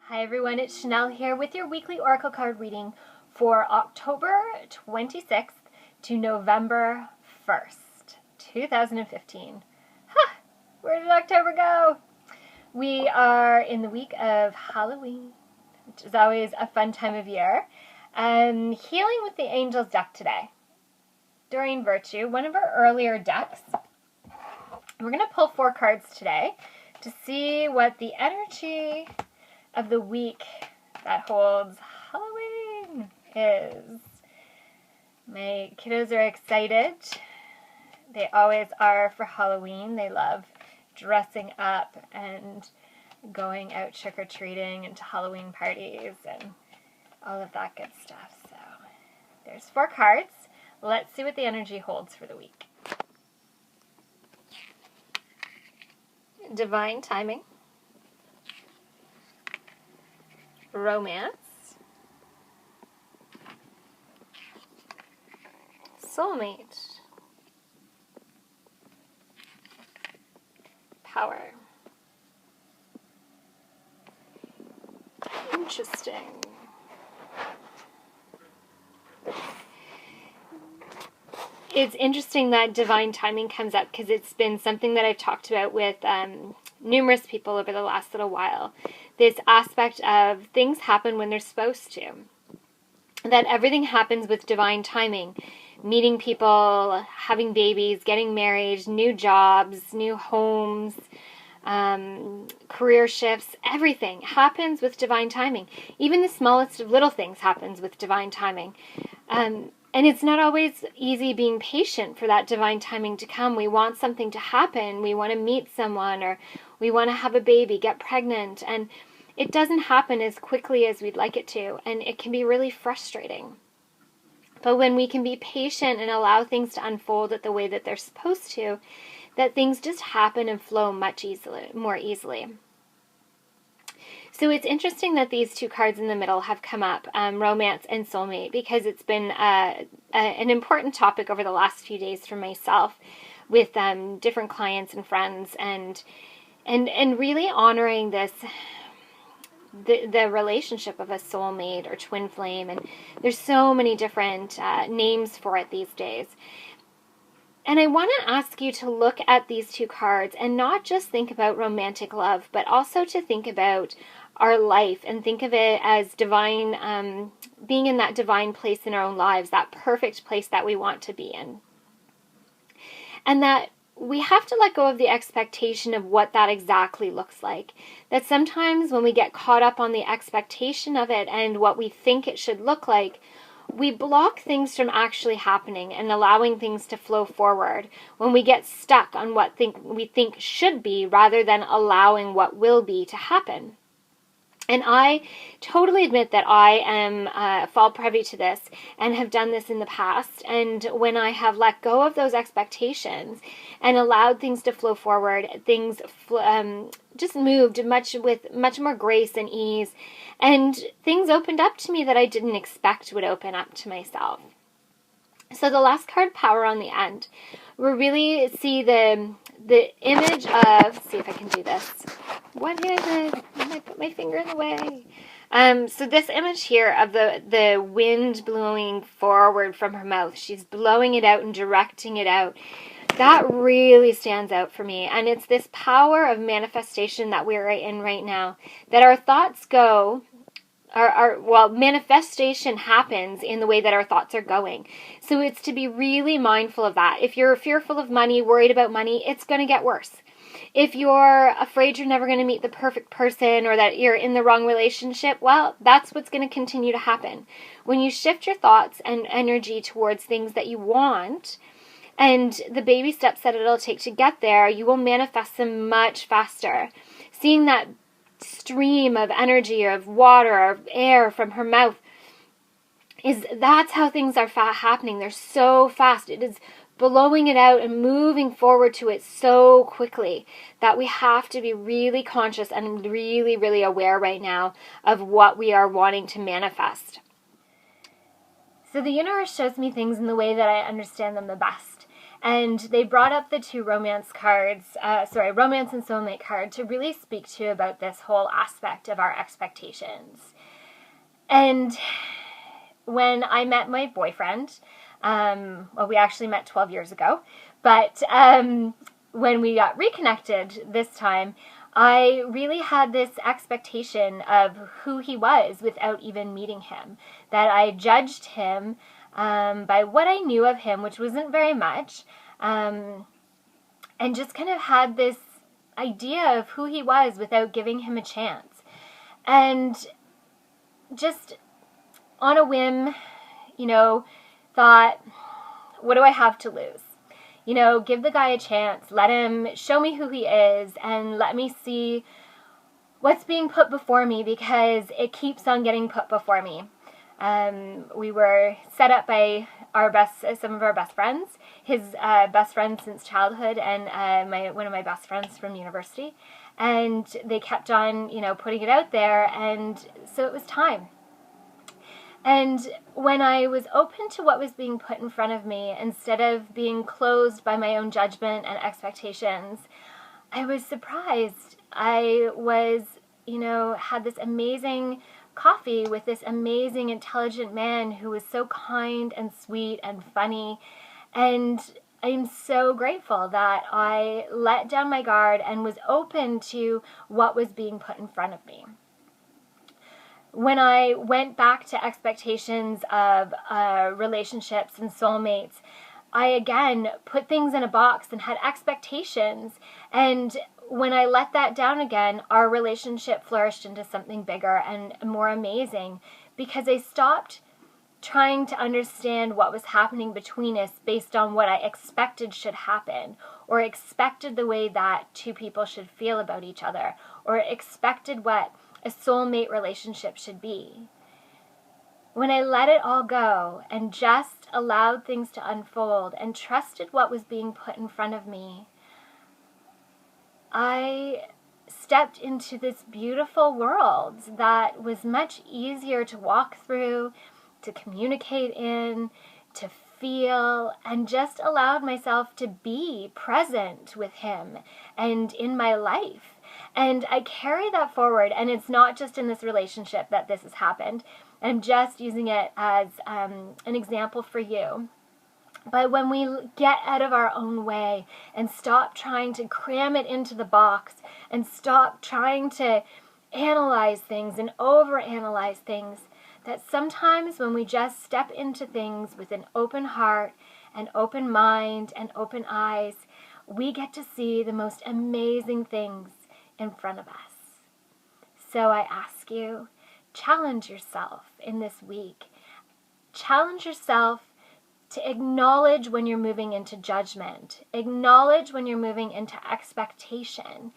Hi everyone, it's Shanel here with your weekly oracle card reading for October 26th to November 1st, 2015. Where did October go? We are in the week of Halloween, which is always a fun time of year. Healing with the Angels deck today. During Virtue, one of our earlier decks. We're going to pull 4 cards today to see what the energy of the week that holds Halloween is. My kiddos are excited. They always are for Halloween. They love dressing up and going out trick-or-treating and to Halloween parties and all of that good stuff. So there's 4 cards. Let's see what the energy holds for the week. Divine timing. Romance, soulmate, power. Interesting. It's interesting that divine timing comes up because it's been something that I've talked about with numerous people over the last little while. This aspect of things happen when they're supposed to. That everything happens with divine timing. Meeting people, having babies, getting married, new jobs, new homes, career shifts, everything happens with divine timing. Even the smallest of little things happens with divine timing. And it's not always easy being patient for that divine timing to come. We want something to happen. We want to meet someone, or we want to have a baby, get pregnant, and it doesn't happen as quickly as we'd like it to, and it can be really frustrating. But when we can be patient and allow things to unfold at the way that they're supposed to, that things just happen and flow much more easily. So it's interesting that these 2 cards in the middle have come up, romance and soulmate, because it's been an important topic over the last few days for myself with different clients and friends, and really honoring this, the relationship of a soulmate or twin flame. And there's so many different names for it these days. And I want to ask you to look at these 2 cards and not just think about romantic love, but also to think about our life and think of it as divine, being in that divine place in our own lives, that perfect place that we want to be in. And that we have to let go of the expectation of what that exactly looks like. That sometimes when we get caught up on the expectation of it and what we think it should look like, we block things from actually happening and allowing things to flow forward when we get stuck on what we think should be rather than allowing what will be to happen. And I totally admit that I am fall privy to this and have done this in the past. And when I have let go of those expectations and allowed things to flow forward, things just moved with much more grace and ease. And things opened up to me that I didn't expect would open up to myself. So the last card, power, on the end, we really see the image of, see if I can do this. One-handed, I put my finger in the way. So this image here of the wind blowing forward from her mouth, she's blowing it out and directing it out. That really stands out for me. And it's this power of manifestation that we're in right now, that our thoughts go, manifestation happens in the way that our thoughts are going. So it's to be really mindful of that. If you're fearful of money, worried about money, it's going to get worse. If you're afraid you're never going to meet the perfect person or that you're in the wrong relationship, well, that's what's going to continue to happen. When you shift your thoughts and energy towards things that you want and the baby steps that it'll take to get there, you will manifest them much faster. Seeing that stream of energy or of water or of air from her mouth, that's how things are happening. They're so fast. It is blowing it out and moving forward to it so quickly that we have to be really conscious and really, really aware right now of what we are wanting to manifest. So the universe shows me things in the way that I understand them the best. And they brought up the two romance cards, romance and soulmate card, to really speak to about this whole aspect of our expectations. And when I met my boyfriend, we actually met 12 years ago, but when we got reconnected this time, I really had this expectation of who he was without even meeting him, that I judged him by what I knew of him, which wasn't very much, and just kind of had this idea of who he was without giving him a chance. And just on a whim, thought, what do I have to lose? Give the guy a chance, let him show me who he is, and let me see what's being put before me, because it keeps on getting put before me. We were set up by some of our best friends, his best friend since childhood, and one of my best friends from university, and they kept on, putting it out there, and so it was time. And when I was open to what was being put in front of me, instead of being closed by my own judgment and expectations, I was surprised. I was, had this amazing coffee with this amazing, intelligent man who was so kind and sweet and funny. And I'm so grateful that I let down my guard and was open to what was being put in front of me. When I went back to expectations of relationships and soulmates, I again put things in a box and had expectations. And when I let that down again, our relationship flourished into something bigger and more amazing, because I stopped trying to understand what was happening between us based on what I expected should happen, or expected the way that two people should feel about each other, or expected what a soulmate relationship should be. When I let it all go and just allowed things to unfold and trusted what was being put in front of me, I stepped into this beautiful world that was much easier to walk through, to communicate in, to feel, and just allowed myself to be present with him and in my life. And I carry that forward, and it's not just in this relationship that this has happened. I'm just using it as an example for you. But when we get out of our own way and stop trying to cram it into the box and stop trying to analyze things and overanalyze things, that sometimes when we just step into things with an open heart and open mind and open eyes, we get to see the most amazing things in front of us. So I ask you, challenge yourself in this week. Challenge yourself to acknowledge when you're moving into judgment, acknowledge when you're moving into expectation,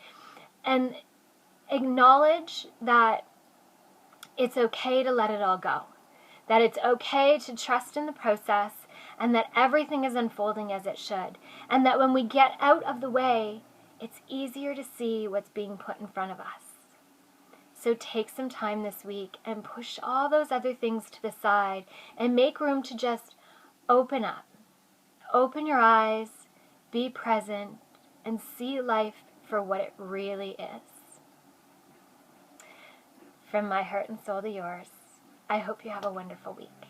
and acknowledge that it's okay to let it all go, that it's okay to trust in the process, and that everything is unfolding as it should, and that when we get out of the way, it's easier to see what's being put in front of us. So take some time this week and push all those other things to the side and make room to just open up. Open your eyes, be present, and see life for what it really is. From my heart and soul to yours, I hope you have a wonderful week.